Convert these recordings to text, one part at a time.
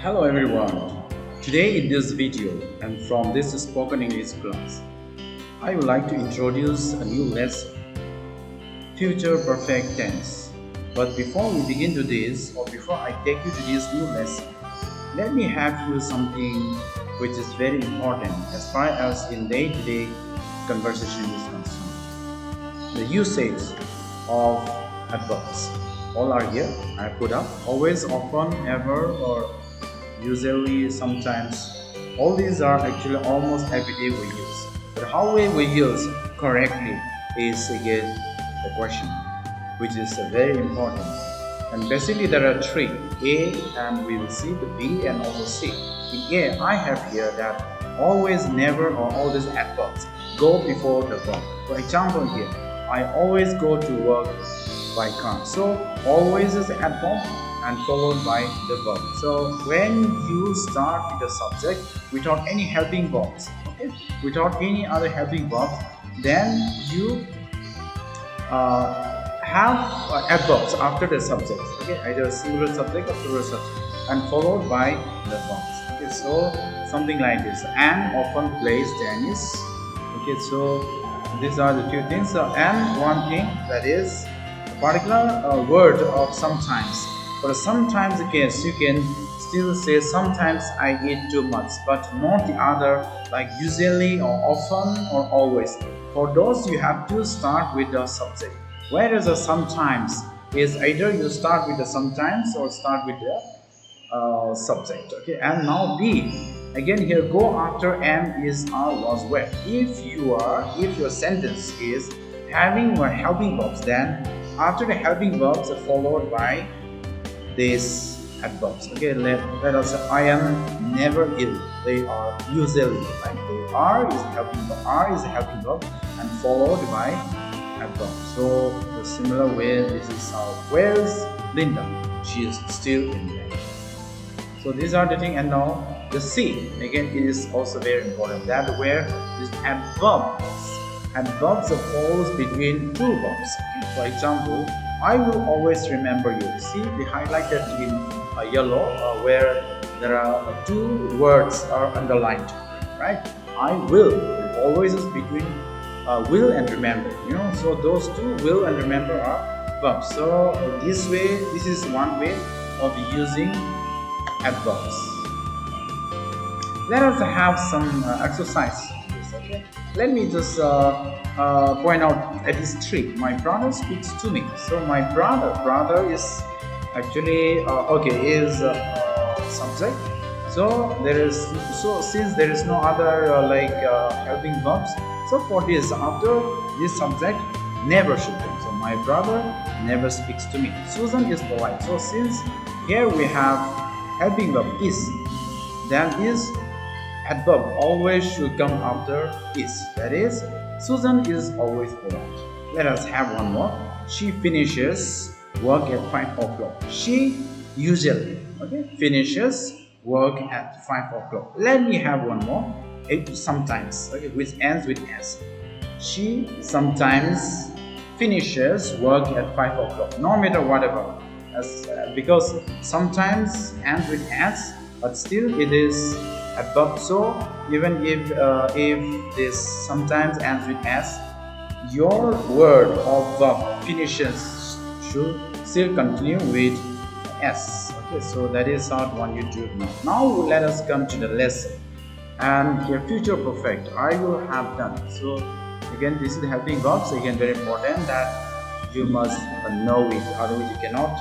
Hello everyone. Today in this video and from this spoken English class, I would like to introduce a new lesson, future perfect tense. But before we begin to this or before I take you to this new lesson, let me have you something which is very important as far as in day-to-day conversation is concerned. The usage of adverbs. All are here. I put up always, often, ever, or usually, sometimes. All these are actually almost every day we use. But how we use correctly is again the question, which is very important. And basically, there are three: A, and we will see the B, and also C. In A, I have here that always, never, or all these adverbs go before the verb. For example, here, I always go to work by car. So always is the adverb and followed by the verb. So when you start with the subject without any helping verbs, okay, without any other helping verbs, then you have adverbs after the subject, okay, either singular subject or plural subject, and followed by the verbs. Okay, so something like this. And often plays tennis. Okay, so these are the two things. And one thing that is a particular word of sometimes. For sometimes case, you can still say sometimes I eat too much, but not the other like usually or often or always. For those, you have to start with the subject. Whereas the sometimes is either you start with the sometimes or start with the subject. Okay, and now B. Again, here go after am is are was where. If your sentence is having or helping verbs, then after the helping verbs are followed by these adverbs. Okay, let us say I am never ill. They are usually like they are is helping verb. Are is a helping verb and followed by adverb. So the similar way this is how where's Linda? She is still in bed. So these are the thing. And now the C again is also very important. That where this adverbs falls between two verbs. For example, I will always remember you. See, we highlighted in yellow where there are two words are underlined, right? I will always is between will and remember. So those two will and remember are verbs. So this is one way of using adverbs. Let us have some exercise. Okay. Let me just point out at least three. My brother speaks to me. So my brother is actually is subject. So since there is no other helping verbs. So for this, after this subject, never should come. So my brother never speaks to me. Susan is polite. So since here we have helping verb is, then is adverb always should come after is. That is, Susan is always polite. Let us have one more. She finishes work at 5 o'clock. She usually finishes work at 5 o'clock. Let me have one more. It sometimes, which ends with s. She sometimes finishes work at 5 o'clock. No matter whatever. Because sometimes ends with s, but still it is adverb. So even if this sometimes ends with s, your word or verb finishes should still continue with s. Okay, so that is not one you do now. Now let us come to the lesson. And here future perfect I will have done. So again, this is the helping verbs. Again, very important that you must know it, otherwise you cannot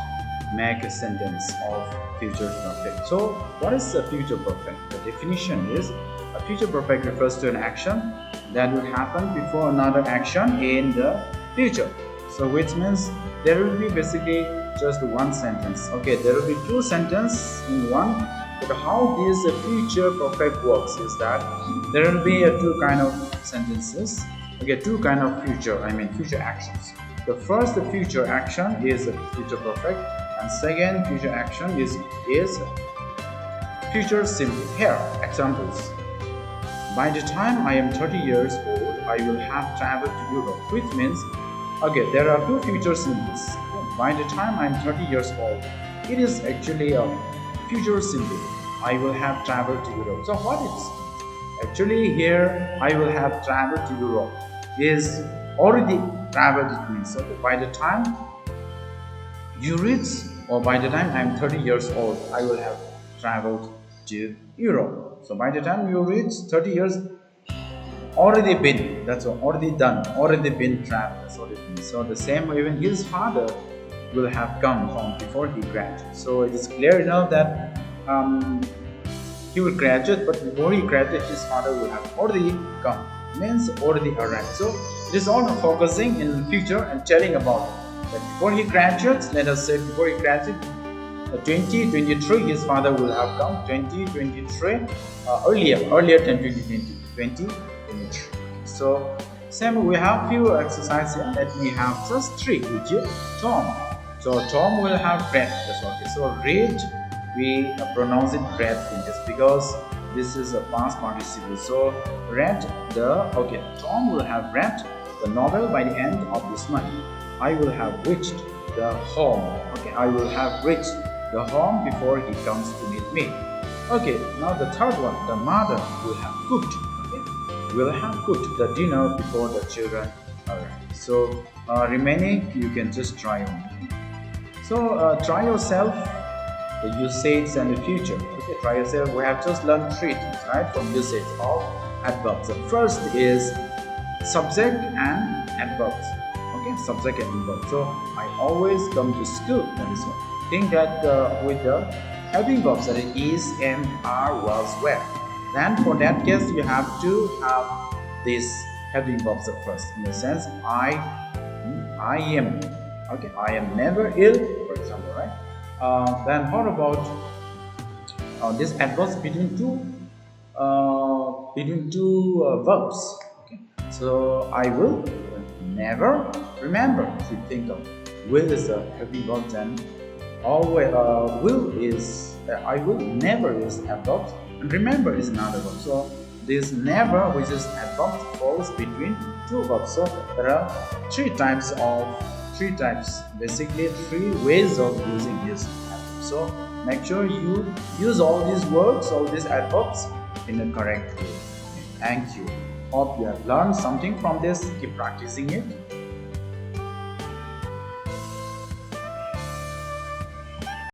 make a sentence of future perfect. So what is a future perfect? The definition is a future perfect refers to an action that will happen before another action in the future. So which means there will be basically just one sentence. Okay, there will be two sentences in one. But how this future perfect works is that there will be two kind of sentences. Okay, two kind of future actions. The first future action is future perfect, and second future action is future simple. Here, examples. By the time I am 30 years old, I will have traveled to Europe, which means, okay, there are two future simples. By the time I am 30 years old, it is actually a future simple. I will have traveled to Europe. So what it's actually here, I will have traveled to Europe is already traveled, it means. So by the time you reach, or by the time I'm 30 years old, I will have traveled to Europe. So by the time you reach 30 years, already been, that's all, already done, already been traveled. That's what it means. So the same way, even his father will have come home before he graduates. So it is clear enough that he will graduate, but before he graduates, his father will have already come, means already arrived. So it is all focusing in the future and telling about that before he graduates, let us say before he graduates, 2023, his father will have come. 2023, earlier than 2023. So same, we have few exercises here. Let me have just three with you. Tom. So Tom will have bread. That's okay. So read, we pronounce it bread in this because this is a past participle. So read Tom will have read the novel by the end of this month. I will have reached the home. Okay, I will have reached the home before he comes to meet me. Okay, now the third one, the mother will have cooked. Okay, will have cooked the dinner before the children arrive. So remaining, you can just try on. So try yourself the usage and the future. Okay, try yourself. We have just learned three things, right, from usage of adverbs. The first is subject and adverbs. Okay, subject and adverb. So I always come to school. That is one. Think that with the helping verbs, that is, am, are, was, were. Then for that case, you have to have this helping verbs at first. In the sense, I am. Okay, I am never ill, for example, right? Then what about this adverbs between two verbs? Okay, so I will never remember. If you think of will is a helping verb, then always will is I will never is adverb, and remember is another verb. So this never, which is adverb, falls between two verbs. So there are three types, basically three ways of using this adverb. So make sure you use all these words, all these adverbs in the correct way. Thank you. Hope you have learned something from this. Keep practicing it.